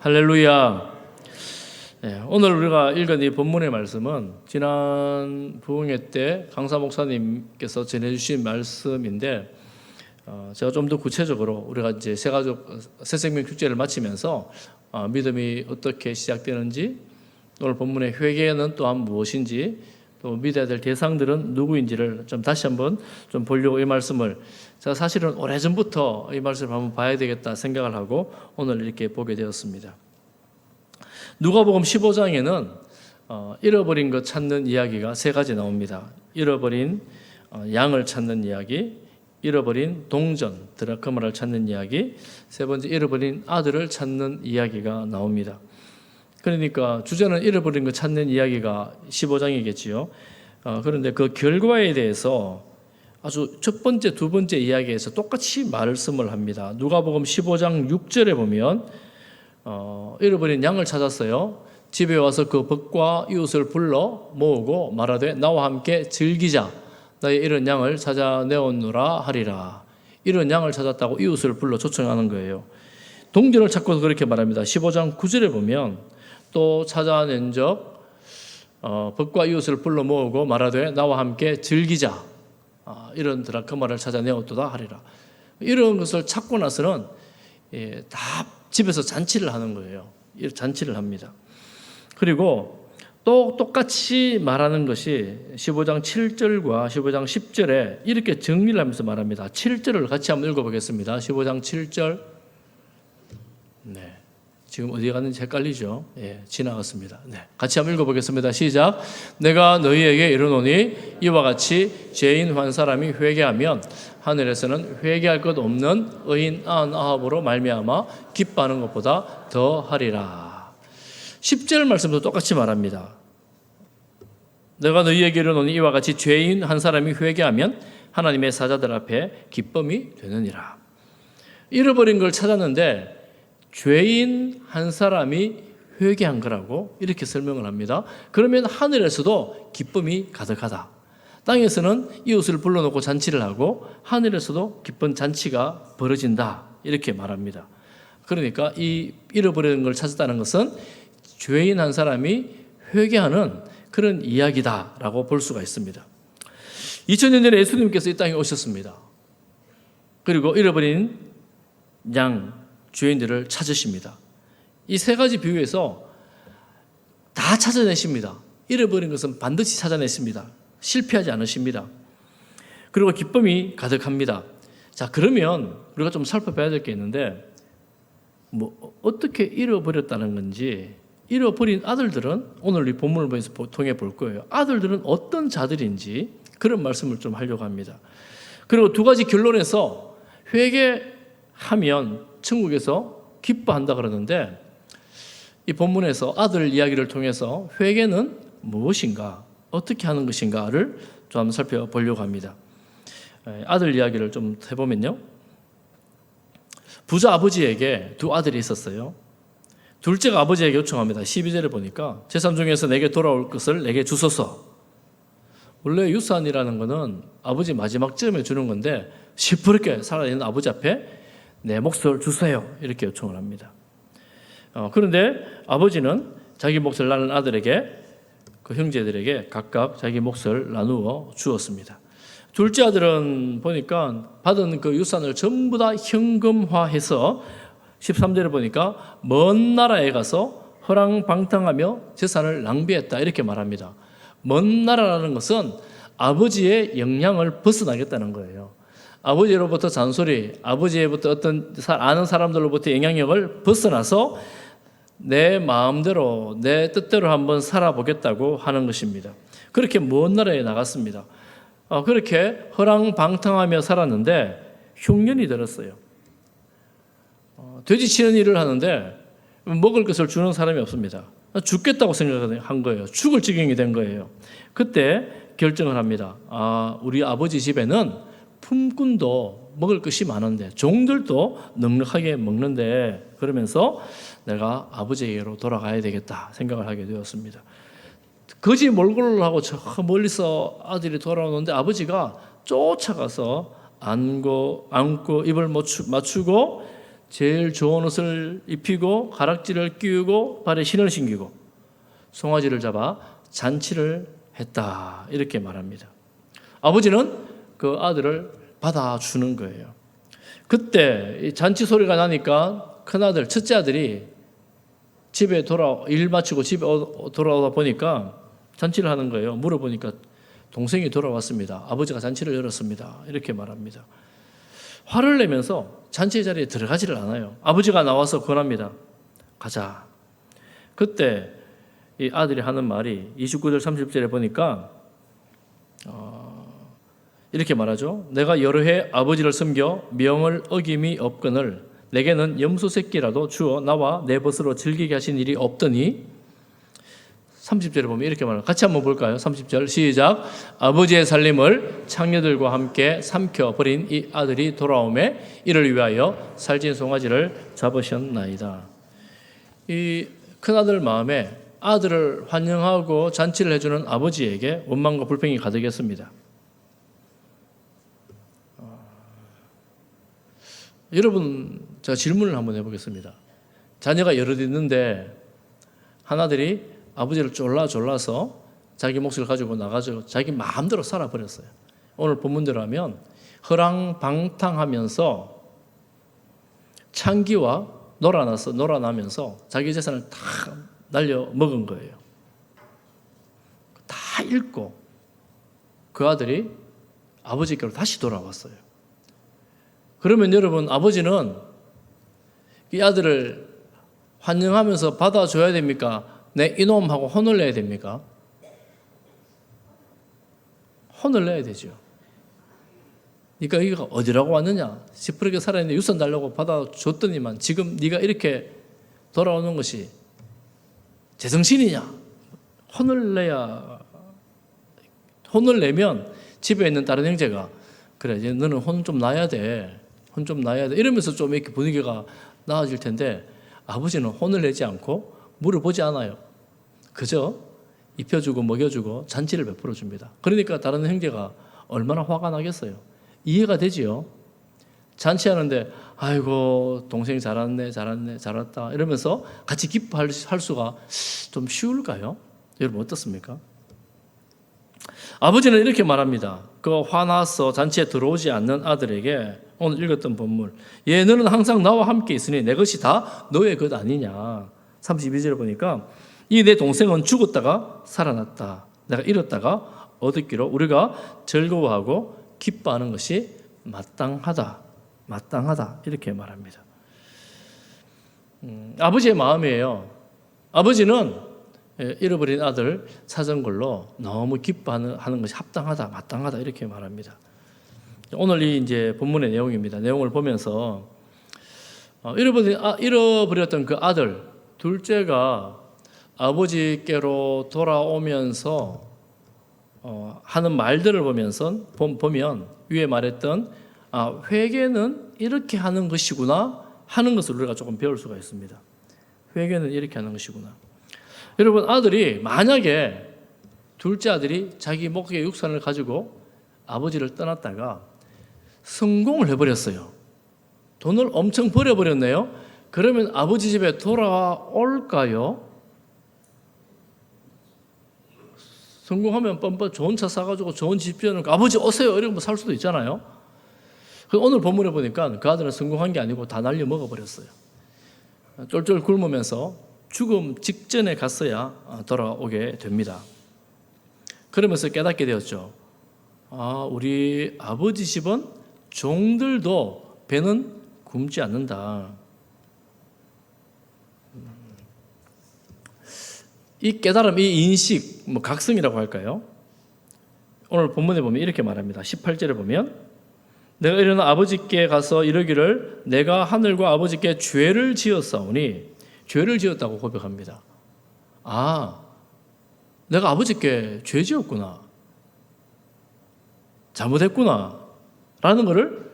할렐루야. 네, 오늘 우리가 읽은 이 본문의 말씀은 지난 부흥회 때 강사 목사님께서 전해주신 말씀인데, 제가 좀 더 구체적으로 우리가 이제 새생명 축제를 마치면서 믿음이 어떻게 시작되는지, 오늘 본문의 회개는 또한 무엇인지, 또 믿어야 될 대상들은 누구인지를 좀 다시 한번 좀 보려고 이 말씀을, 제가 사실은 오래전부터 이 말씀을 한번 봐야 되겠다 생각을 하고 오늘 이렇게 보게 되었습니다. 누가복음 15장에는 잃어버린 것 찾는 이야기가 세 가지 나옵니다. 잃어버린 양을 찾는 이야기, 잃어버린 동전 드라크마를 찾는 이야기, 세 번째 잃어버린 아들을 찾는 이야기가 나옵니다. 그러니까 주제는 잃어버린 것 찾는 이야기가 15장이겠지요. 그런데 그 결과에 대해서 아주 첫 번째, 두 번째 이야기에서 똑같이 말씀을 합니다. 누가복음 15장 6절에 보면 잃어버린 양을 찾았어요. 집에 와서 그 벗과 이웃을 불러 모으고 말하되 나와 함께 즐기자. 나의 잃은 양을 찾아내었노라 하리라. 잃은 양을 찾았다고 이웃을 불러 초청하는 거예요. 동전을 찾고도 그렇게 말합니다. 15장 9절에 보면 또 찾아낸 적 벗과 이웃을 불러 모으고 말하되 나와 함께 즐기자. 이런 드라크마를 찾아내었도다 하리라. 이런 것을 찾고 나서는 다 집에서 잔치를 하는 거예요. 잔치를 합니다. 그리고 또 똑같이 말하는 것이 15장 7절과 15장 10절에 이렇게 정리를 하면서 말합니다. 7절을 같이 한번 읽어보겠습니다. 15장 7절. 네. 지금 어디에 갔는지 헷갈리죠? 예, 지나갔습니다. 네. 같이 한번 읽어보겠습니다. 시작. 내가 너희에게 이르노니 이와 같이 죄인 한 사람이 회개하면 하늘에서는 회개할 것 없는 의인 아합으로 말미암아 기뻐하는 것보다 더 하리라. 10절 말씀도 똑같이 말합니다. 내가 너희에게 이르노니 이와 같이 죄인 한 사람이 회개하면 하나님의 사자들 앞에 기쁨이 되느니라. 잃어버린 걸 찾았는데 죄인 한 사람이 회개한 거라고 이렇게 설명을 합니다. 그러면 하늘에서도 기쁨이 가득하다. 땅에서는 이웃을 불러놓고 잔치를 하고 하늘에서도 기쁜 잔치가 벌어진다. 이렇게 말합니다. 그러니까 이 잃어버린 걸 찾았다는 것은 죄인 한 사람이 회개하는 그런 이야기다라고 볼 수가 있습니다. 2000년 전에 예수님께서 이 땅에 오셨습니다. 그리고 잃어버린 양 죄인들을 찾으십니다. 이 세 가지 비유에서 다 찾아내십니다. 잃어버린 것은 반드시 찾아냈습니다. 실패하지 않으십니다. 그리고 기쁨이 가득합니다. 자, 그러면 우리가 좀 살펴봐야 될 게 있는데, 어떻게 잃어버렸다는 건지, 잃어버린 아들들은 오늘 이 본문을 통해 볼 거예요. 아들들은 어떤 자들인지 그런 말씀을 좀 하려고 합니다. 그리고 두 가지 결론에서 회개하면 천국에서 기뻐한다 그러는데, 이 본문에서 아들 이야기를 통해서 회개는 무엇인가, 어떻게 하는 것인가를 좀 한번 살펴보려고 합니다. 아들 이야기를 좀 해보면요, 부자 아버지에게 두 아들이 있었어요. 둘째가 아버지에게 요청합니다. 12절에 보니까 재산 중에서 내게 돌아올 것을 내게 주소서. 원래 유산이라는 것은 아버지 마지막 쯤에 주는 건데 시퍼렇게 살아있는 아버지 앞에 내 몫을 주세요 이렇게 요청을 합니다. 그런데 아버지는 자기 몫을 나눈 아들에게, 그 형제들에게 각각 자기 몫을 나누어 주었습니다. 둘째 아들은 보니까 받은 그 유산을 전부 다 현금화해서 13절에 보니까 먼 나라에 가서 허랑방탕하며 재산을 낭비했다 이렇게 말합니다. 먼 나라라는 것은 아버지의 영향을 벗어나겠다는 거예요. 아버지로부터 잔소리, 아버지로부터 어떤 아는 사람들로부터 영향력을 벗어나서 내 마음대로, 내 뜻대로 한번 살아보겠다고 하는 것입니다. 그렇게 먼 나라에 나갔습니다. 그렇게 허랑방탕하며 살았는데 흉년이 들었어요. 돼지 치는 일을 하는데 먹을 것을 주는 사람이 없습니다. 죽겠다고 생각한 거예요. 죽을 지경이 된 거예요. 그때 결정을 합니다. 우리 아버지 집에는 품꾼도 먹을 것이 많은데 종들도 넉넉하게 먹는데, 그러면서 내가 아버지에게로 돌아가야 되겠다 생각을 하게 되었습니다. 거지 몰골을 하고 저 멀리서 아들이 돌아오는데 아버지가 쫓아가서 안고 입을 맞추고 제일 좋은 옷을 입히고 가락지를 끼우고 발에 신을 신기고 송아지를 잡아 잔치를 했다. 이렇게 말합니다. 아버지는 그 아들을 받아주는 거예요. 그때 잔치 소리가 나니까 큰아들, 첫째 아들이 집에 일 마치고 집에 돌아오다 보니까 잔치를 하는 거예요. 물어보니까 동생이 돌아왔습니다. 아버지가 잔치를 열었습니다. 이렇게 말합니다. 화를 내면서 잔치 자리에 들어가지를 않아요. 아버지가 나와서 권합니다. 가자. 그때 이 아들이 하는 말이 29절 30절에 보니까 이렇게 말하죠. 내가 여러 해 아버지를 섬겨 명을 어김이 없거늘 내게는 염소 새끼라도 주어 나와 내 벗으로 즐기게 하신 일이 없더니 30절에 보면 이렇게 말해요. 같이 한번 볼까요? 30절 시작. 아버지의 살림을 창녀들과 함께 삼켜버린 이 아들이 돌아오매 이를 위하여 살찐 송아지를 잡으셨나이다. 이 큰아들 마음에 아들을 환영하고 잔치를 해주는 아버지에게 원망과 불평이 가득했습니다. 여러분, 제가 질문을 한번 해보겠습니다. 자녀가 여럿 있는데 하나들이 아버지를 졸라서 자기 몫을 가지고 나가서 자기 마음대로 살아버렸어요. 오늘 본문대로 하면 허랑방탕하면서 창기와 놀아나면서 자기 재산을 다 날려 먹은 거예요. 다 잃고 그 아들이 아버지께로 다시 돌아왔어요. 그러면 여러분, 아버지는 이 아들을 환영하면서 받아줘야 됩니까? 내 이놈하고 혼을 내야 됩니까? 혼을 내야 되죠. 그러니까 여기가 어디라고 왔느냐? 시퍼렇게 살아있는데 유산 달라고 받아줬더니만 지금 네가 이렇게 돌아오는 것이 제정신이냐? 혼을 내면 집에 있는 다른 형제가 그래, 이제 너는 혼 좀 나야 돼. 혼 좀 나야 돼. 이러면서 좀 이렇게 분위기가 나아질 텐데 아버지는 혼을 내지 않고 물어보지 않아요. 그저 입혀주고 먹여주고 잔치를 베풀어 줍니다. 그러니까 다른 형제가 얼마나 화가 나겠어요. 이해가 되지요. 잔치하는데 아이고 동생 잘왔다 이러면서 같이 기뻐할 수가 좀 쉬울까요? 여러분 어떻습니까? 아버지는 이렇게 말합니다. 그 화나서 잔치에 들어오지 않는 아들에게 오늘 읽었던 본문, 너는 항상 나와 함께 있으니 내 것이 다 너의 것 아니냐. 32절에 보니까 이 내 동생은 죽었다가 살아났다. 내가 잃었다가 얻었기로 우리가 즐거워하고 기뻐하는 것이 마땅하다. 이렇게 말합니다. 아버지의 마음이에요. 아버지는 잃어버린 아들 찾은 걸로 너무 기뻐하는 것이 합당하다, 마땅하다 이렇게 말합니다. 오늘 이 이제 본문의 내용입니다. 내용을 보면서 잃어버렸던 그 아들 둘째가 아버지께로 돌아오면서 하는 말들을 보면 위에 말했던 회개는 이렇게 하는 것이구나 하는 것을 우리가 조금 배울 수가 있습니다. 회개는 이렇게 하는 것이구나. 여러분, 아들이 만약에 둘째 아들이 자기 목의 육산을 가지고 아버지를 떠났다가 성공을 해버렸어요. 돈을 엄청 벌어버렸네요. 그러면 아버지 집에 돌아올까요? 성공하면 뻔뻔 좋은 차 사가지고 좋은 집 지어놓고 아버지 오세요 이러면 살 수도 있잖아요. 오늘 본문에 보니까 그 아들은 성공한 게 아니고 다 날려 먹어버렸어요. 쫄쫄 굶으면서 죽음 직전에 갔어야 돌아오게 됩니다. 그러면서 깨닫게 되었죠. 우리 아버지 집은 종들도 배는 굶지 않는다. 이 깨달음, 이 인식, 각성이라고 할까요? 오늘 본문에 보면 이렇게 말합니다. 18절에 보면 내가 일어나 아버지께 가서 이르기를 내가 하늘과 아버지께 죄를 지었사오니 죄를 지었다고 고백합니다. 내가 아버지께 죄 지었구나. 잘못했구나. 라는 것을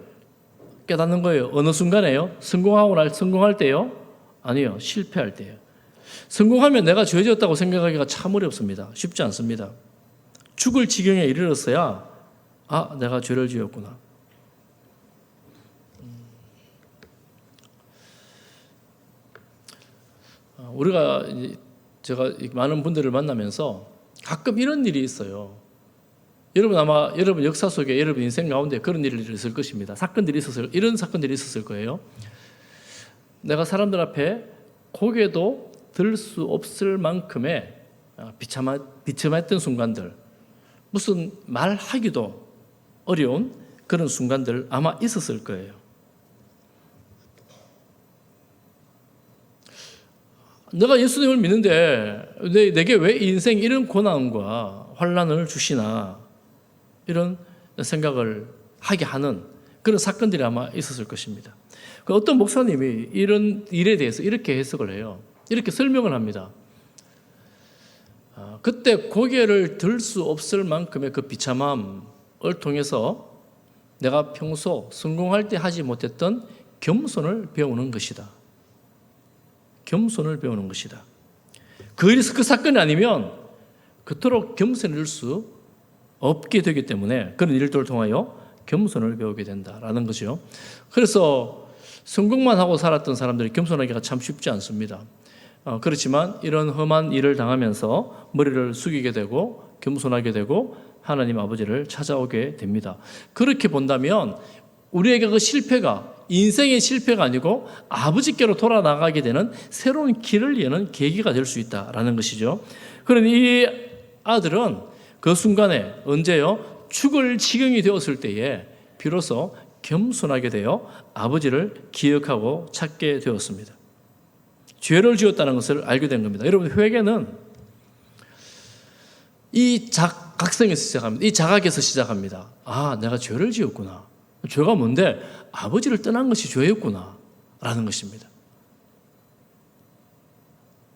깨닫는 거예요. 어느 순간에요? 성공할 때요? 아니요. 실패할 때요. 성공하면 내가 죄 지었다고 생각하기가 참 어렵습니다. 쉽지 않습니다. 죽을 지경에 이르렀어야 내가 죄를 지었구나. 우리가 제가 많은 분들을 만나면서 가끔 이런 일이 있어요. 여러분 아마 여러분 역사 속에 여러분 인생 가운데 그런 일이 있을 것입니다. 이런 사건들이 있었을 거예요. 내가 사람들 앞에 고개도 들 수 없을 만큼의 비참했던 순간들, 무슨 말하기도 어려운 그런 순간들 아마 있었을 거예요. 내가 예수님을 믿는데 내게 왜 인생 이런 고난과 환난을 주시나 이런 생각을 하게 하는 그런 사건들이 아마 있었을 것입니다. 어떤 목사님이 이런 일에 대해서 이렇게 해석을 해요. 이렇게 설명을 합니다. 그때 고개를 들 수 없을 만큼의 그 비참함을 통해서 내가 평소 성공할 때 하지 못했던 겸손을 배우는 것이다. 겸손을 배우는 것이다. 그 사건이 아니면 그토록 겸손해질 수 없게 되기 때문에 그런 일들을 통하여 겸손을 배우게 된다라는 거죠. 그래서 성공만 하고 살았던 사람들이 겸손하기가 참 쉽지 않습니다. 그렇지만 이런 험한 일을 당하면서 머리를 숙이게 되고 겸손하게 되고 하나님 아버지를 찾아오게 됩니다. 그렇게 본다면 우리에게 그 실패가 인생의 실패가 아니고 아버지께로 돌아나가게 되는 새로운 길을 여는 계기가 될 수 있다라는 것이죠. 그러니 이 아들은 그 순간에 언제요? 죽을 지경이 되었을 때에 비로소 겸손하게 되어 아버지를 기억하고 찾게 되었습니다. 죄를 지었다는 것을 알게 된 겁니다. 여러분, 회개는 이 각성에서 시작합니다. 이 자각에서 시작합니다. 아, 내가 죄를 지었구나. 죄가 뭔데? 아버지를 떠난 것이 죄였구나 라는 것입니다.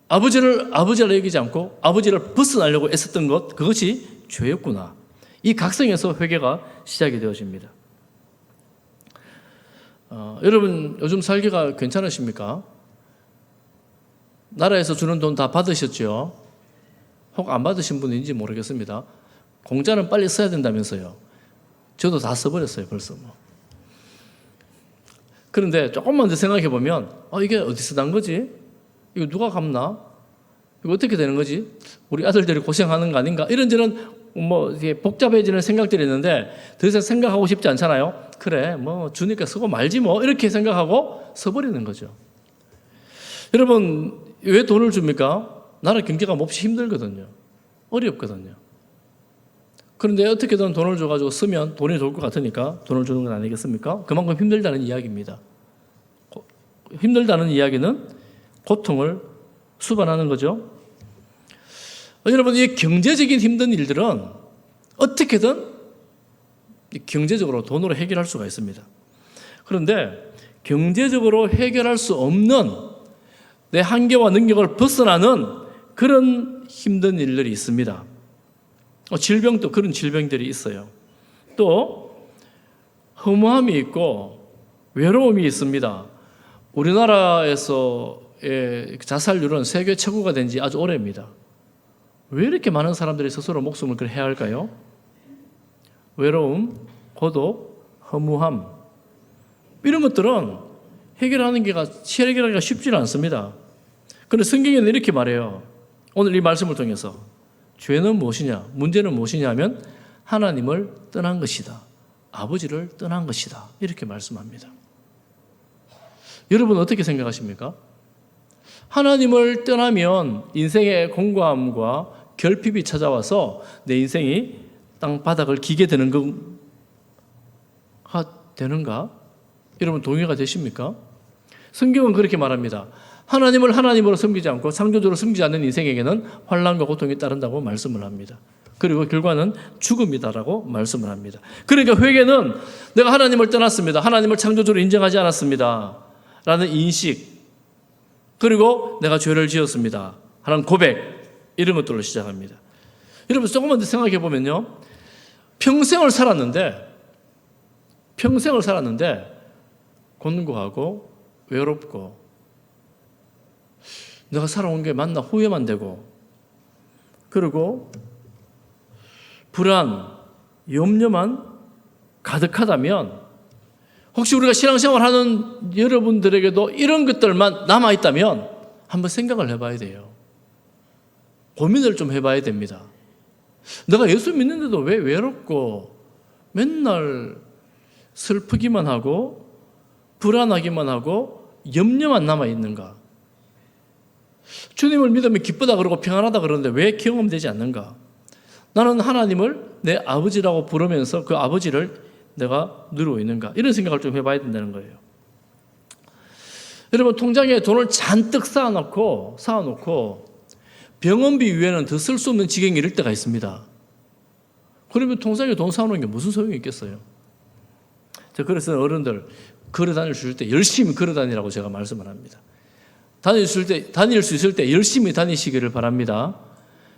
아버지를 여기지 않고 아버지를 벗어나려고 애썼던 것, 그것이 죄였구나. 이 각성에서 회개가 시작이 되어집니다. 여러분 요즘 살기가 괜찮으십니까? 나라에서 주는 돈 다 받으셨죠? 혹 안 받으신 분인지 모르겠습니다. 공짜는 빨리 써야 된다면서요. 저도 다 써버렸어요 벌써. 그런데 조금만 더 생각해 보면 이게 어디서 난 거지? 이거 누가 갚나? 이거 어떻게 되는 거지? 우리 아들들이 고생하는 거 아닌가? 이런저런 복잡해지는 생각들이 있는데 더 이상 생각하고 싶지 않잖아요. 그래, 주니까 쓰고 말지 이렇게 생각하고 써버리는 거죠. 여러분, 왜 돈을 줍니까? 나라 경제가 몹시 힘들거든요. 어렵거든요. 그런데 어떻게든 돈을 줘가지고 쓰면 돈이 좋을 것 같으니까 돈을 주는 건 아니겠습니까? 그만큼 힘들다는 이야기입니다. 힘들다는 이야기는 고통을 수반하는 거죠. 여러분, 이 경제적인 힘든 일들은 어떻게든 경제적으로 돈으로 해결할 수가 있습니다. 그런데 경제적으로 해결할 수 없는 내 한계와 능력을 벗어나는 그런 힘든 일들이 있습니다. 질병도 그런 질병들이 있어요. 또 허무함이 있고 외로움이 있습니다. 우리나라에서의 자살률은 세계 최고가 된 지 아주 오래입니다. 왜 이렇게 많은 사람들이 스스로 목숨을 해야 할까요? 외로움, 고독, 허무함 이런 것들은 해결하기가 쉽지는 않습니다. 그런데 성경에는 이렇게 말해요. 오늘 이 말씀을 통해서 죄는 무엇이냐? 문제는 무엇이냐 하면 하나님을 떠난 것이다. 아버지를 떠난 것이다. 이렇게 말씀합니다. 여러분 어떻게 생각하십니까? 하나님을 떠나면 인생의 공고함과 결핍이 찾아와서 내 인생이 땅바닥을 기게 되는가? 여러분 동의가 되십니까? 성경은 그렇게 말합니다. 하나님을 하나님으로 섬기지 않고 창조주로 섬기지 않는 인생에게는 환난과 고통이 따른다고 말씀을 합니다. 그리고 결과는 죽음이다라고 말씀을 합니다. 그러니까 회개는 내가 하나님을 떠났습니다. 하나님을 창조주로 인정하지 않았습니다. 라는 인식, 그리고 내가 죄를 지었습니다. 하는 고백, 이런 것들로 시작합니다. 여러분 조금만 더 생각해 보면요. 평생을 살았는데 곤고하고 외롭고 내가 살아온 게 맞나 후회만 되고 그리고 불안, 염려만 가득하다면 혹시 우리가 신앙생활하는 여러분들에게도 이런 것들만 남아있다면 한번 생각을 해봐야 돼요. 고민을 좀 해봐야 됩니다. 내가 예수 믿는데도 왜 외롭고 맨날 슬프기만 하고 불안하기만 하고 염려만 남아있는가? 주님을 믿으면 기쁘다 그러고 평안하다 그러는데 왜 경험되지 않는가? 나는 하나님을 내 아버지라고 부르면서 그 아버지를 내가 누리고 있는가? 이런 생각을 좀 해봐야 된다는 거예요. 여러분, 통장에 돈을 잔뜩 쌓아놓고 병원비 위에는 더 쓸 수 없는 지경에 이를 때가 있습니다. 그러면 통장에 돈 쌓아놓은 게 무슨 소용이 있겠어요? 그래서 어른들 걸어 다닐 수 있을 때 열심히 걸어 다니라고 제가 말씀을 합니다. 다닐 수 있을 때 열심히 다니시기를 바랍니다.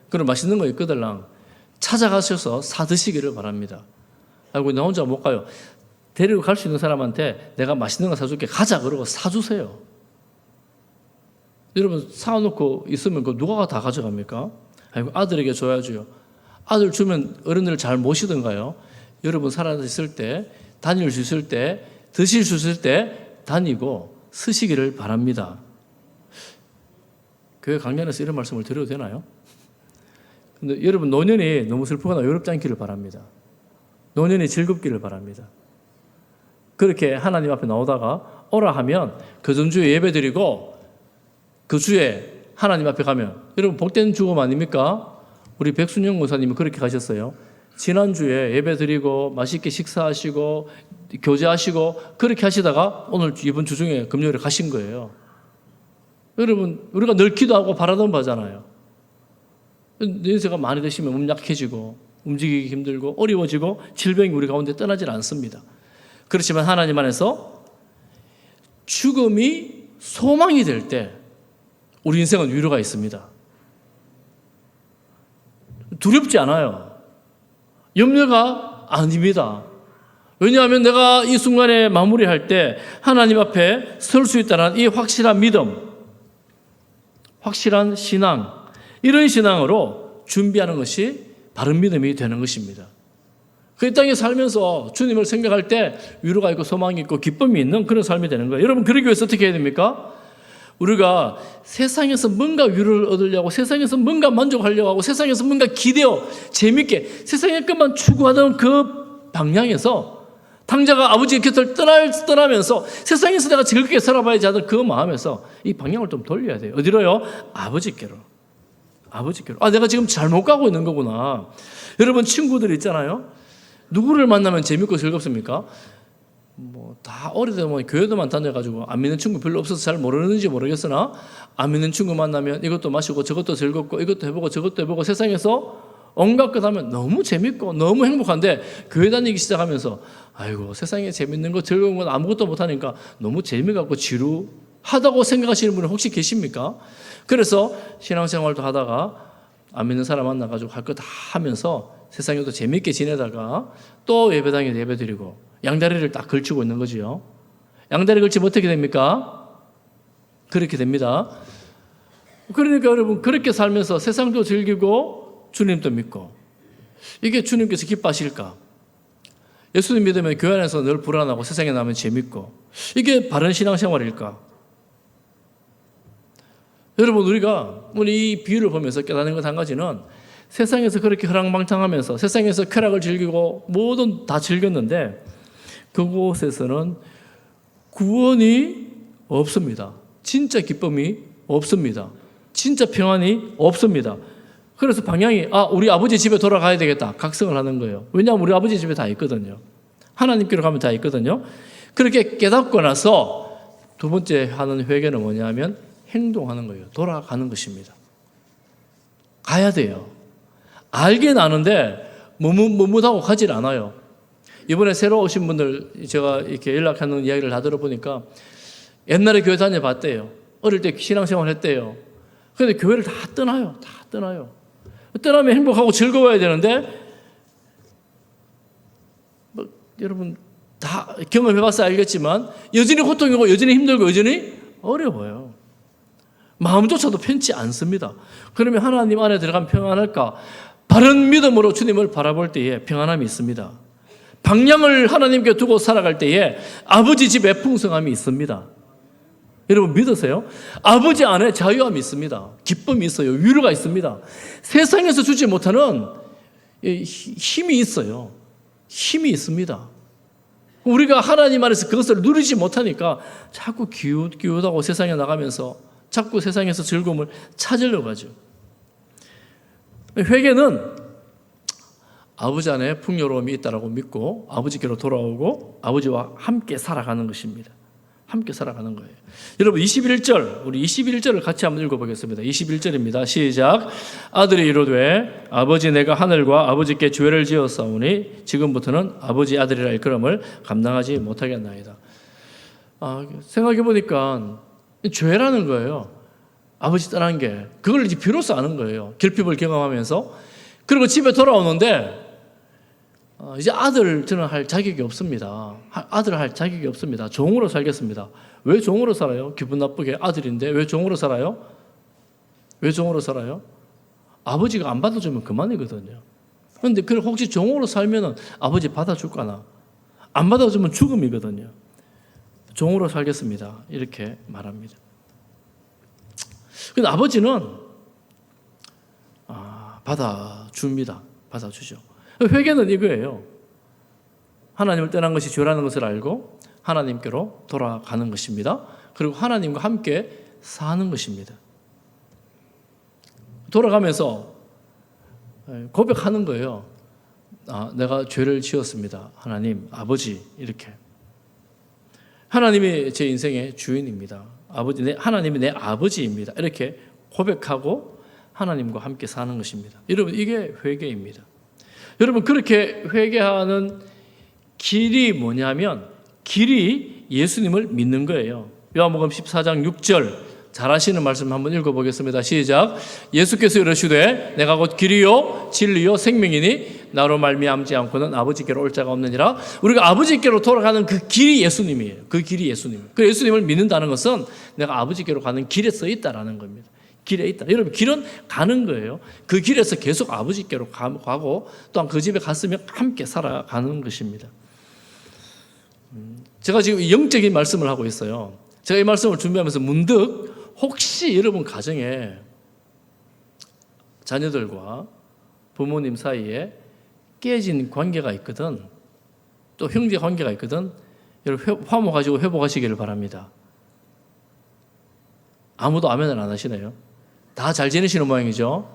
그럼 맛있는 거 있거들랑 찾아가셔서 사 드시기를 바랍니다. 아이고, 나 혼자 못 가요. 데리고 갈 수 있는 사람한테 내가 맛있는 거 사줄게, 가자 그러고 사주세요. 여러분, 사놓고 있으면 그 누가 다 가져갑니까? 아이고, 아들에게 줘야죠. 아들 주면 어른들 잘 모시던가요? 여러분, 살아있을 때, 다닐 수 있을 때, 드실 수 있을 때 다니고 쓰시기를 바랍니다. 교회 강연에서 이런 말씀을 드려도 되나요? 근데 여러분, 노년이 너무 슬프거나 외롭지 않기를 바랍니다. 노년이 즐겁기를 바랍니다. 그렇게 하나님 앞에 나오다가 오라 하면 그 전주에 예배 드리고 그 주에 하나님 앞에 가면, 여러분, 복된 죽음 아닙니까? 우리 백순영 목사님이 그렇게 가셨어요. 지난주에 예배 드리고 맛있게 식사하시고 교제하시고 그렇게 하시다가 오늘 이번 주 중에 금요일에 가신 거예요. 여러분, 우리가 늘 기도하고 바라던 바잖아요. 연세가 많이 드시면 몸 약해지고 움직이기 힘들고 어려워지고 질병이 우리 가운데 떠나질 않습니다. 그렇지만 하나님 안에서 죽음이 소망이 될 때 우리 인생은 위로가 있습니다. 두렵지 않아요. 염려가 아닙니다. 왜냐하면 내가 이 순간에 마무리할 때 하나님 앞에 설 수 있다는 이 확실한 믿음, 확실한 신앙, 이런 신앙으로 준비하는 것이 바른 믿음이 되는 것입니다. 그 땅에 살면서 주님을 생각할 때 위로가 있고 소망이 있고 기쁨이 있는 그런 삶이 되는 거예요. 여러분, 그러기 위해서 어떻게 해야 됩니까? 우리가 세상에서 뭔가 위로를 얻으려고, 세상에서 뭔가 만족하려고 하고, 세상에서 뭔가 기대어 재밌게 세상의 것만 추구하던 그 방향에서 당자가 아버지의 곁을 떠나면서 세상에서 내가 즐겁게 살아봐야지 하는 그 마음에서 이 방향을 좀 돌려야 돼요. 어디로요? 아버지께로. 아버지께로. 아, 내가 지금 잘못 가고 있는 거구나. 여러분, 친구들 있잖아요. 누구를 만나면 재밌고 즐겁습니까? 다 오래되면 교회도만 다녀가지고 안 믿는 친구 별로 없어서 잘 모르는지 모르겠으나, 안 믿는 친구 만나면 이것도 마시고 저것도 즐겁고 이것도 해보고 저것도 해보고 세상에서 온갖 것 하면 너무 재밌고 너무 행복한데, 교회 다니기 시작하면서 아이고, 세상에 재밌는 거 즐거운 건 아무것도 못하니까 너무 재미가 없고 지루하다고 생각하시는 분이 혹시 계십니까? 그래서 신앙생활도 하다가 안 믿는 사람 만나가지고 할 거 다 하면서 세상에도 재밌게 지내다가 또 예배당에 예배드리고 양다리를 딱 걸치고 있는 거지요. 양다리 걸치면 어떻게 됩니까? 그렇게 됩니다. 그러니까 여러분, 그렇게 살면서 세상도 즐기고 주님도 믿고, 이게 주님께서 기뻐하실까? 예수님 믿으면 교회 안에서 늘 불안하고 세상에 나면 재밌고, 이게 바른 신앙생활일까? 여러분, 우리가 이 비유를 보면서 깨닫는 것 한 가지는, 세상에서 그렇게 허랑방탕하면서 세상에서 쾌락을 즐기고 뭐든 다 즐겼는데 그곳에서는 구원이 없습니다. 진짜 기쁨이 없습니다. 진짜 평안이 없습니다. 그래서 방향이 우리 아버지 집에 돌아가야 되겠다 각성을 하는 거예요. 왜냐하면 우리 아버지 집에 다 있거든요. 하나님께로 가면 다 있거든요. 그렇게 깨닫고 나서 두 번째 하는 회개는 뭐냐면 행동하는 거예요. 돌아가는 것입니다. 가야 돼요. 알긴 아는데 머뭇하고 가질 않아요. 이번에 새로 오신 분들 제가 이렇게 연락하는 이야기를 다 들어보니까 옛날에 교회 다녀봤대요. 어릴 때 신앙생활 했대요. 그런데 교회를 다 떠나요. 떠나면 행복하고 즐거워야 되는데, 여러분 다 경험해봐서 알겠지만 여전히 고통이고 여전히 힘들고 여전히 어려워요. 마음조차도 편치 않습니다. 그러면 하나님 안에 들어가면 평안할까? 바른 믿음으로 주님을 바라볼 때에 평안함이 있습니다. 방향을 하나님께 두고 살아갈 때에 아버지 집에 풍성함이 있습니다. 여러분 믿으세요? 아버지 안에 자유함이 있습니다. 기쁨이 있어요. 위로가 있습니다. 세상에서 주지 못하는 힘이 있어요. 힘이 있습니다. 우리가 하나님 안에서 그것을 누리지 못하니까 자꾸 기웃기웃하고 세상에 나가면서 자꾸 세상에서 즐거움을 찾으려고 하죠. 회개는 아버지 안에 풍요로움이 있다고 믿고 아버지께로 돌아오고 아버지와 함께 살아가는 것입니다. 함께 살아가는 거예요. 여러분 21절, 우리 21절을 같이 한번 읽어보겠습니다. 21절입니다. 시작. 아들이 이르되 아버지 내가 하늘과 아버지께 죄를 지었사오니 지금부터는 아버지 아들이라 일컬음을 감당하지 못하겠나이다. 생각해 보니까 죄라는 거예요. 아버지 떠난 게 그걸 이제 비로소 아는 거예요. 결핍을 경험하면서. 그리고 집에 돌아오는데 이제 아들 저는 할 자격이 없습니다. 아들을 할 자격이 없습니다. 종으로 살겠습니다. 왜 종으로 살아요? 기분 나쁘게 아들인데 왜 종으로 살아요? 왜 종으로 살아요? 아버지가 안 받아주면 그만이거든요. 그런데 혹시 종으로 살면은 아버지 받아줄까나? 안 받아주면 죽음이거든요. 종으로 살겠습니다. 이렇게 말합니다. 근데 아버지는 받아줍니다. 받아주죠. 회개는 이거예요. 하나님을 떠난 것이 죄라는 것을 알고 하나님께로 돌아가는 것입니다. 그리고 하나님과 함께 사는 것입니다. 돌아가면서 고백하는 거예요. 내가 죄를 지었습니다. 하나님, 아버지 이렇게. 하나님이 제 인생의 주인입니다. 하나님이 내 아버지입니다. 이렇게 고백하고 하나님과 함께 사는 것입니다. 여러분 이게 회개입니다. 여러분 그렇게 회개하는 길이 뭐냐면 길이 예수님을 믿는 거예요. 요한복음 14장 6절 잘 아시는 말씀 한번 읽어보겠습니다. 시작. 예수께서 이르시되 내가 곧 길이요 진리요 생명이니 나로 말미암지 않고는 아버지께로 올 자가 없느니라. 우리가 아버지께로 돌아가는 그 길이 예수님이에요. 그 길이 예수님. 그 예수님을 믿는다는 것은 내가 아버지께로 가는 길에 써 있다라는 겁니다. 길에 있다. 여러분 길은 가는 거예요. 그 길에서 계속 아버지께로 가고 또한 그 집에 갔으면 함께 살아가는 것입니다. 제가 지금 영적인 말씀을 하고 있어요. 제가 이 말씀을 준비하면서 문득 혹시 여러분 가정에 자녀들과 부모님 사이에 깨진 관계가 있거든, 또 형제 관계가 있거든, 여러분 화목하시고 회복하시기를 바랍니다. 아무도 아멘을 안 하시네요. 다 잘 지내시는 모양이죠.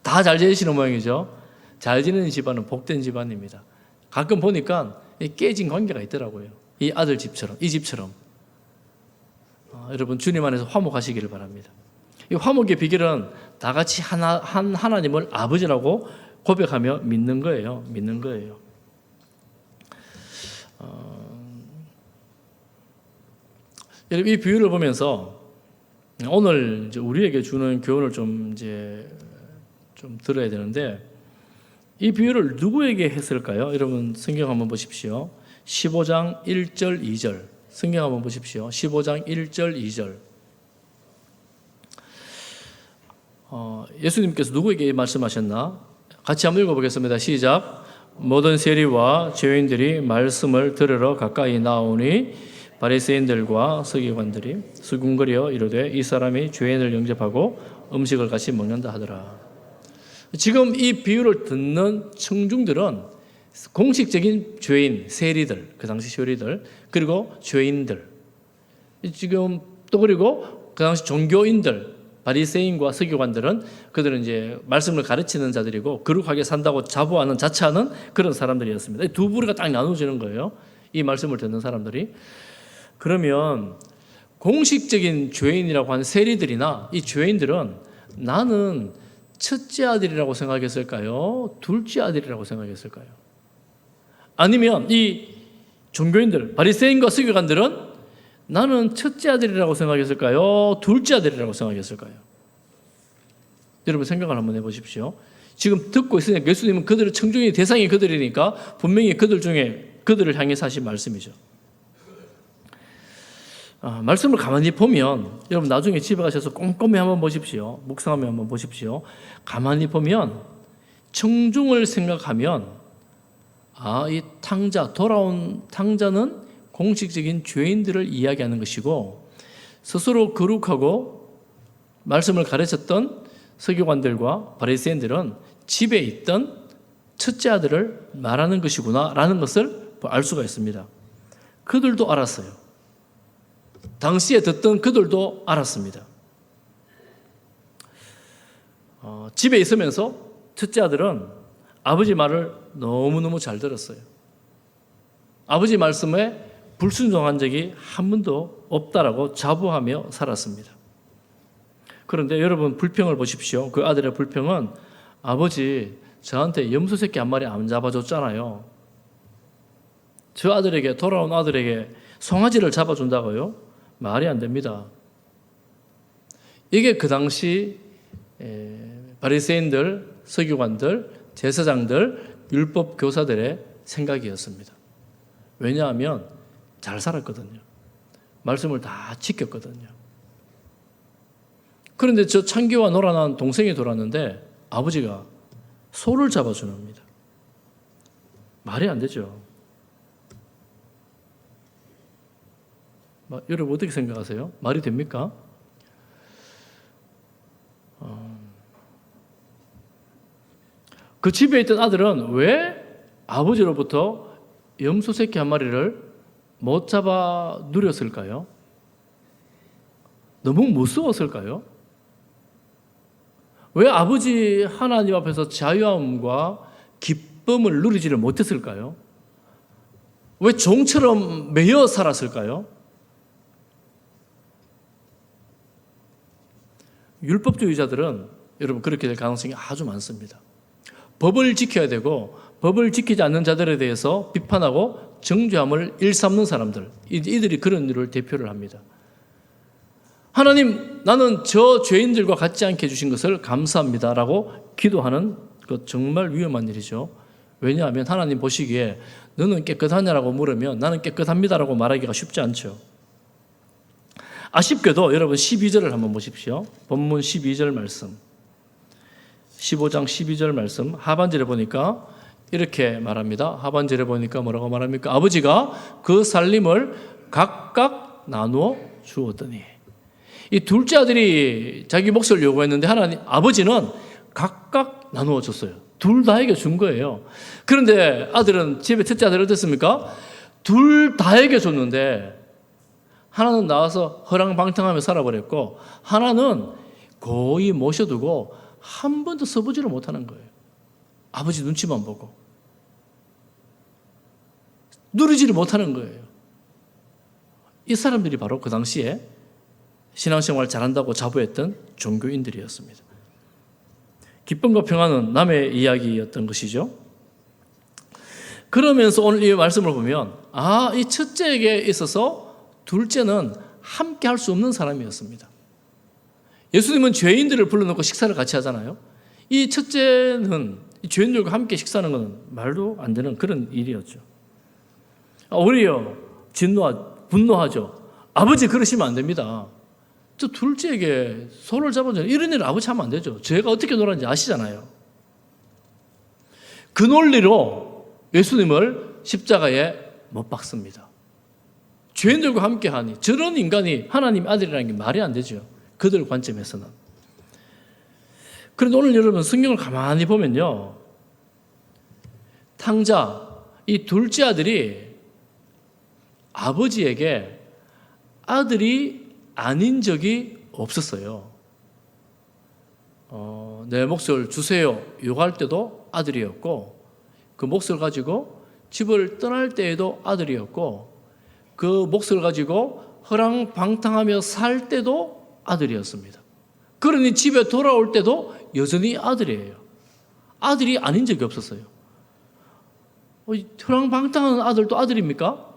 다 잘 지내시는 모양이죠. 잘 지내는 집안은 복된 집안입니다. 가끔 보니까 깨진 관계가 있더라고요. 이 아들 집처럼, 이 집처럼. 여러분 주님 안에서 화목하시기를 바랍니다. 이 화목의 비결은 다 같이 한 하나님을 아버지라고 고백하며 믿는 거예요. 믿는 거예요. 여러분 이 비유를 보면서 오늘 이제 우리에게 주는 교훈을 좀 들어야 되는데, 이 비유를 누구에게 했을까요? 여러분 성경 한번 보십시오. 15장 1절 2절 성경 한번 보십시오. 15장 1절 2절 예수님께서 누구에게 말씀하셨나? 같이 한번 읽어보겠습니다. 시작. 모든 세리와 죄인들이 말씀을 들으러 가까이 나오니 바리새인들과 서기관들이 수군거려 이르되 이 사람이 죄인을 영접하고 음식을 같이 먹는다 하더라. 지금 이 비유를 듣는 청중들은 공식적인 죄인, 세리들, 그 당시 세리들, 그리고 죄인들, 지금 또 그리고 그 당시 종교인들, 바리새인과 서기관들은 그들은 이제 말씀을 가르치는 자들이고 거룩하게 산다고 자부하는 자처하는 그런 사람들이었습니다. 두 부류가 딱 나눠지는 거예요. 이 말씀을 듣는 사람들이. 그러면 공식적인 죄인이라고 하는 세리들이나 이 죄인들은 나는 첫째 아들이라고 생각했을까요? 둘째 아들이라고 생각했을까요? 아니면 이 종교인들, 바리새인과 서기관들은 나는 첫째 아들이라고 생각했을까요? 둘째 아들이라고 생각했을까요? 여러분 생각을 한번 해보십시오. 지금 듣고 있으니까 예수님은 그들의 청중의 대상이 그들이니까 분명히 그들 중에 그들을 향해서 하신 말씀이죠. 말씀을 가만히 보면 여러분 나중에 집에 가셔서 꼼꼼히 한번 보십시오. 묵상하며 한번 보십시오. 가만히 보면 청중을 생각하면 이 탕자, 돌아온 탕자는 공식적인 죄인들을 이야기하는 것이고 스스로 거룩하고 말씀을 가르쳤던 서기관들과 바리새인들은 집에 있던 첫째 아들을 말하는 것이구나라는 것을 알 수가 있습니다. 그들도 알았어요. 당시에 듣던 그들도 알았습니다. 집에 있으면서 첫째 아들은 아버지 말을 너무너무 잘 들었어요. 아버지 말씀에 불순종한 적이 한 번도 없다라고 자부하며 살았습니다. 그런데 여러분 불평을 보십시오. 그 아들의 불평은 아버지 저한테 염소 새끼 한 마리 안 잡아줬잖아요. 저 아들에게 돌아온 아들에게 송아지를 잡아준다고요? 말이 안 됩니다. 이게 그 당시 바리새인들, 서기관들, 제사장들, 율법 교사들의 생각이었습니다. 왜냐하면 잘 살았거든요. 말씀을 다 지켰거든요. 그런데 저 창기와 놀아난 동생이 돌았는데 아버지가 소를 잡아주는 겁니다. 말이 안 되죠. 여러분 어떻게 생각하세요? 말이 됩니까? 그 집에 있던 아들은 왜 아버지로부터 염소 새끼 한 마리를 못 잡아 누렸을까요? 너무 무서웠을까요? 왜 아버지 하나님 앞에서 자유함과 기쁨을 누리지를 못했을까요? 왜 종처럼 매여 살았을까요? 율법주의자들은 여러분 그렇게 될 가능성이 아주 많습니다. 법을 지켜야 되고 법을 지키지 않는 자들에 대해서 비판하고 정죄함을 일삼는 사람들, 이들이 그런 일을 대표를 합니다. 하나님, 나는 저 죄인들과 같지 않게 해주신 것을 감사합니다라고 기도하는 것 정말 위험한 일이죠. 왜냐하면 하나님 보시기에 너는 깨끗하냐라고 물으면 나는 깨끗합니다라고 말하기가 쉽지 않죠. 아쉽게도 여러분 12절을 한번 보십시오. 본문 12절 말씀. 15장 12절 말씀 하반절에 보니까 이렇게 말합니다. 하반절에 보니까 뭐라고 말합니까? 아버지가 그 살림을 각각 나누어 주었더니 이 둘째 아들이 자기 몫을 요구했는데 하나님 아버지는 각각 나누어 줬어요. 둘 다에게 준 거예요. 그런데 아들은 집에 첫째 아들이 어땠습니까? 둘 다에게 줬는데 하나는 나와서 허랑방탕하며 살아버렸고 하나는 고이 모셔두고 한 번도 써보지를 못하는 거예요. 아버지 눈치만 보고 누리지를 못하는 거예요. 이 사람들이 바로 그 당시에 신앙생활 잘한다고 자부했던 종교인들이었습니다. 기쁨과 평안은 남의 이야기였던 것이죠. 그러면서 오늘 이 말씀을 보면 이 첫째에게 있어서 둘째는 함께 할 수 없는 사람이었습니다. 예수님은 죄인들을 불러놓고 식사를 같이 하잖아요. 이 첫째는 죄인들과 함께 식사하는 건 말도 안 되는 그런 일이었죠. 오히려 분노하죠. 아버지 그러시면 안 됩니다. 저 둘째에게 소를 잡아주는 이런 일을 아버지 하면 안 되죠. 죄가 어떻게 놀았는지 아시잖아요. 그 논리로 예수님을 십자가에 못 박습니다. 죄인들과 함께 하니 저런 인간이 하나님 아들이라는 게 말이 안 되죠. 그들 관점에서는. 그런데 오늘 여러분 성경을 가만히 보면요. 탕자, 이 둘째 아들이 아버지에게 아들이 아닌 적이 없었어요. 내 몫을 주세요 요구할 때도 아들이었고 그 몫을 가지고 집을 떠날 때에도 아들이었고 그 몫을 가지고 허랑방탕하며 살 때도 아들이었습니다. 그러니 집에 돌아올 때도 여전히 아들이에요. 아들이 아닌 적이 없었어요. 허랑방탕한 아들도 아들입니까?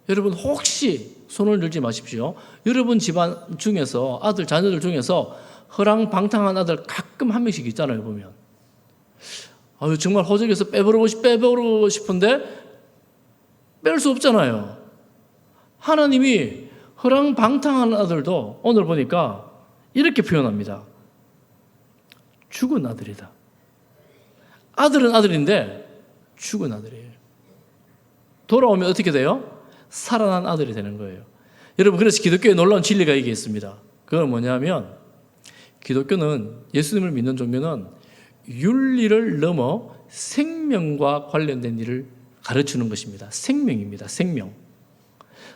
여러분 혹시 손을 들지 마십시오. 여러분 집안 중에서 자녀들 중에서 허랑방탕한 아들 가끔 한 명씩 있잖아요. 보면 정말 호적에서 빼버리고 싶은데 뺄 수 없잖아요. 하나님이 허랑방탕한 아들도 오늘 보니까 이렇게 표현합니다. 죽은 아들이다. 아들은 아들인데 죽은 아들이에요. 돌아오면 어떻게 돼요? 살아난 아들이 되는 거예요. 여러분, 그래서 기독교에 놀라운 진리가 이게 있습니다. 그건 뭐냐면 기독교는, 예수님을 믿는 종교는 윤리를 넘어 생명과 관련된 일을 가르치는 것입니다. 생명입니다. 생명.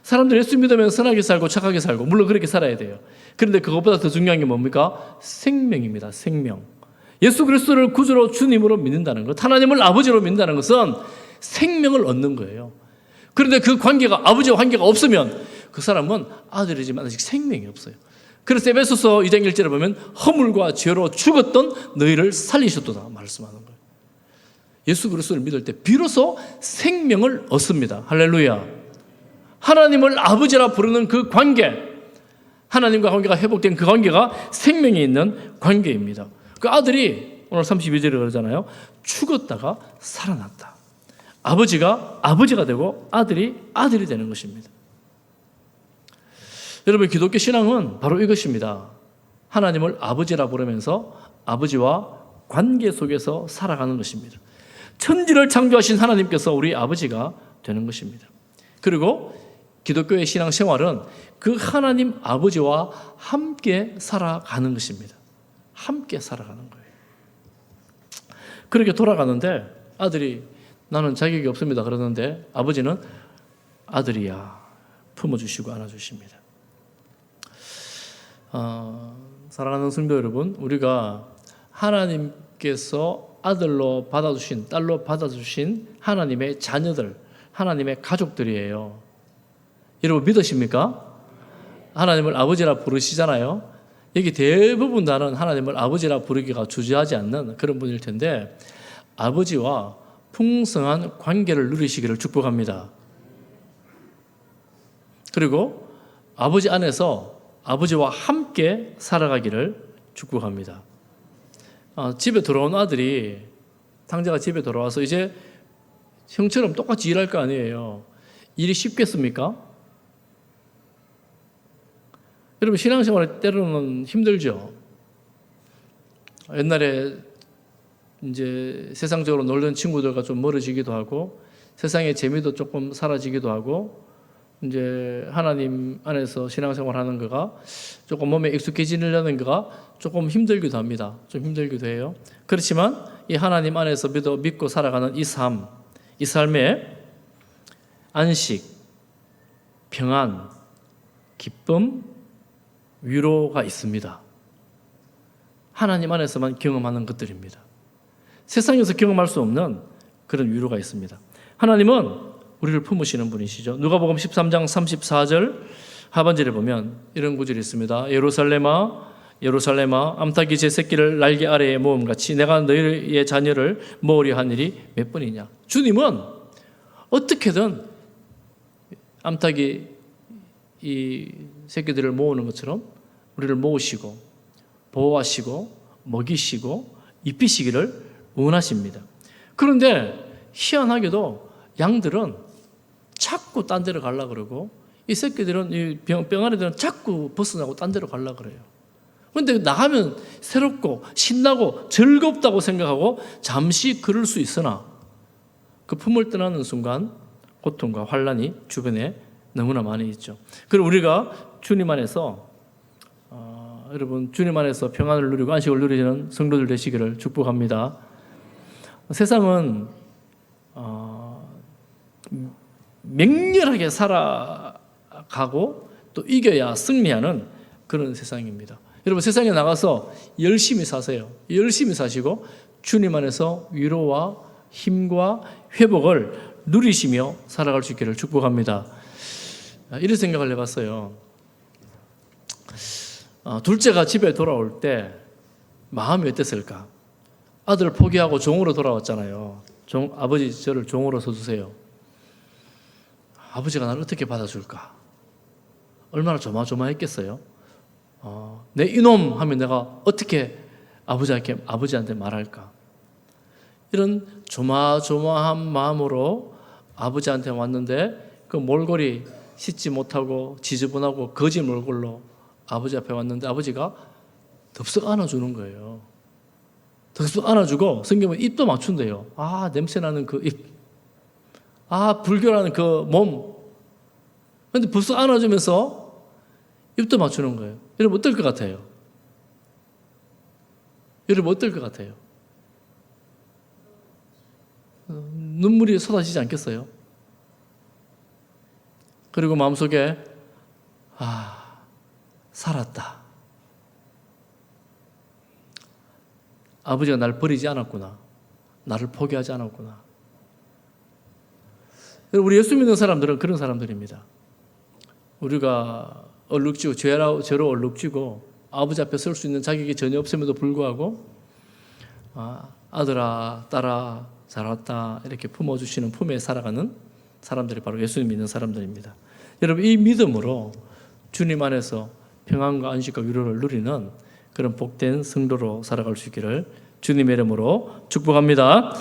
사람들이 예수 믿으면 선하게 살고 착하게 살고, 물론 그렇게 살아야 돼요. 그런데 그것보다 더 중요한 게 뭡니까? 생명입니다. 생명. 예수 그리스도를 구주로 주님으로 믿는다는 것, 하나님을 아버지로 믿는다는 것은 생명을 얻는 거예요. 그런데 그 관계가, 아버지와 관계가 없으면 그 사람은 아들이지만 아직 생명이 없어요. 그래서 에베소서 2장 1절에 보면 허물과 죄로 죽었던 너희를 살리셨도다 말씀하는 거예요. 예수 그리스도를 믿을 때 비로소 생명을 얻습니다. 할렐루야. 하나님을 아버지라 부르는 그 관계, 하나님과 관계가 회복된 그 관계가 생명이 있는 관계입니다. 그 아들이 오늘 32절에 그러잖아요. 죽었다가 살아났다. 아버지가 아버지가 되고 아들이 아들이 되는 것입니다. 여러분, 기독교 신앙은 바로 이것입니다. 하나님을 아버지라 부르면서 아버지와 관계 속에서 살아가는 것입니다. 천지를 창조하신 하나님께서 우리 아버지가 되는 것입니다. 그리고 기독교의 신앙생활은 그 하나님 아버지와 함께 살아가는 것입니다. 함께 살아가는 거예요. 그렇게 돌아가는데 아들이 나는 자격이 없습니다 그러는데 아버지는 아들이야 품어주시고 안아주십니다. 사랑하는 성도 여러분, 우리가 하나님께서 아들로 받아주신, 딸로 받아주신 하나님의 자녀들, 하나님의 가족들이에요. 여러분 믿으십니까? 하나님을 아버지라 부르시잖아요. 여기 대부분 다는 하나님을 아버지라 부르기가 주저하지 않는 그런 분일 텐데, 아버지와 풍성한 관계를 누리시기를 축복합니다. 그리고 아버지 안에서 아버지와 함께 살아가기를 축복합니다. 집에 돌아온 아들이, 탕자가 집에 돌아와서 이제 형처럼 똑같이 일할 거 아니에요. 일이 쉽겠습니까? 여러분, 신앙생활 때로는 힘들죠. 옛날에 이제 세상적으로 놀던 친구들과 좀 멀어지기도 하고, 세상의 재미도 조금 사라지기도 하고, 이제 하나님 안에서 신앙생활 하는 거가 조금 몸에 익숙해지려는 거가 조금 힘들기도 합니다. 좀 힘들기도 해요. 그렇지만 이 하나님 안에서 믿고 살아가는 이 삶에 안식, 평안, 기쁨, 위로가 있습니다. 하나님 안에서만 경험하는 것들입니다. 세상에서 경험할 수 없는 그런 위로가 있습니다. 하나님은 우리를 품으시는 분이시죠. 누가복음 13장 34절 하반절에 보면 이런 구절이 있습니다. 예루살렘아 예루살렘아 암탉이 제 새끼를 날개 아래에 모음같이 내가 너희의 자녀를 모으려 한 일이 몇 번이냐. 주님은 어떻게든 암탉이 이 새끼들을 모으는 것처럼 우리를 모으시고 보호하시고 먹이시고 입히시기를 원하십니다. 그런데 희한하게도 양들은 자꾸 딴 데로 가려고 그러고 이 새끼들은, 이 병아리들은 자꾸 벗어나고 딴 데로 가려고 그래요. 그런데 나가면 새롭고 신나고 즐겁다고 생각하고 잠시 그럴 수 있으나 그 품을 떠나는 순간 고통과 환난이 주변에 너무나 많이 있죠. 그리고 우리가 주님 안에서 여러분 주님 안에서 평안을 누리고 안식을 누리는 성도들 되시기를 축복합니다. 세상은 맹렬하게 살아가고 또 이겨야 승리하는 그런 세상입니다. 여러분 세상에 나가서 열심히 사세요. 열심히 사시고 주님 안에서 위로와 힘과 회복을 누리시며 살아갈 수 있기를 축복합니다. 이런 생각을 해봤어요. 둘째가 집에 돌아올 때 마음이 어땠을까? 아들을 포기하고 종으로 돌아왔잖아요. 아버지 저를 종으로 써주세요. 아버지가 나를 어떻게 받아줄까? 얼마나 조마조마했겠어요? 내 이놈 하면 내가 어떻게 아버지한테 말할까? 이런 조마조마한 마음으로 아버지한테 왔는데 그 몰골이 씻지 못하고 지저분하고 거지 몰골로 아버지 앞에 왔는데 아버지가 덥석 안아주는 거예요. 덥석 안아주고 성경은 입도 맞춘대요. 냄새나는 그 입. 불결한 그 몸. 그런데 덥석 안아주면서 입도 맞추는 거예요. 여러분 어떨 것 같아요? 여러분 어떨 것 같아요? 눈물이 쏟아지지 않겠어요? 그리고 마음속에 살았다. 아버지가 날 버리지 않았구나. 나를 포기하지 않았구나. 우리 예수 믿는 사람들은 그런 사람들입니다. 우리가 얼룩지고 죄로 얼룩지고 아버지 앞에 설 수 있는 자격이 전혀 없음에도 불구하고 아들아 딸아 잘 왔다 이렇게 품어주시는 품에 살아가는 사람들이 바로 예수님 믿는 사람들입니다. 여러분 이 믿음으로 주님 안에서 평안과 안식과 위로를 누리는 그런 복된 성도로 살아갈 수 있기를 주님의 이름으로 축복합니다.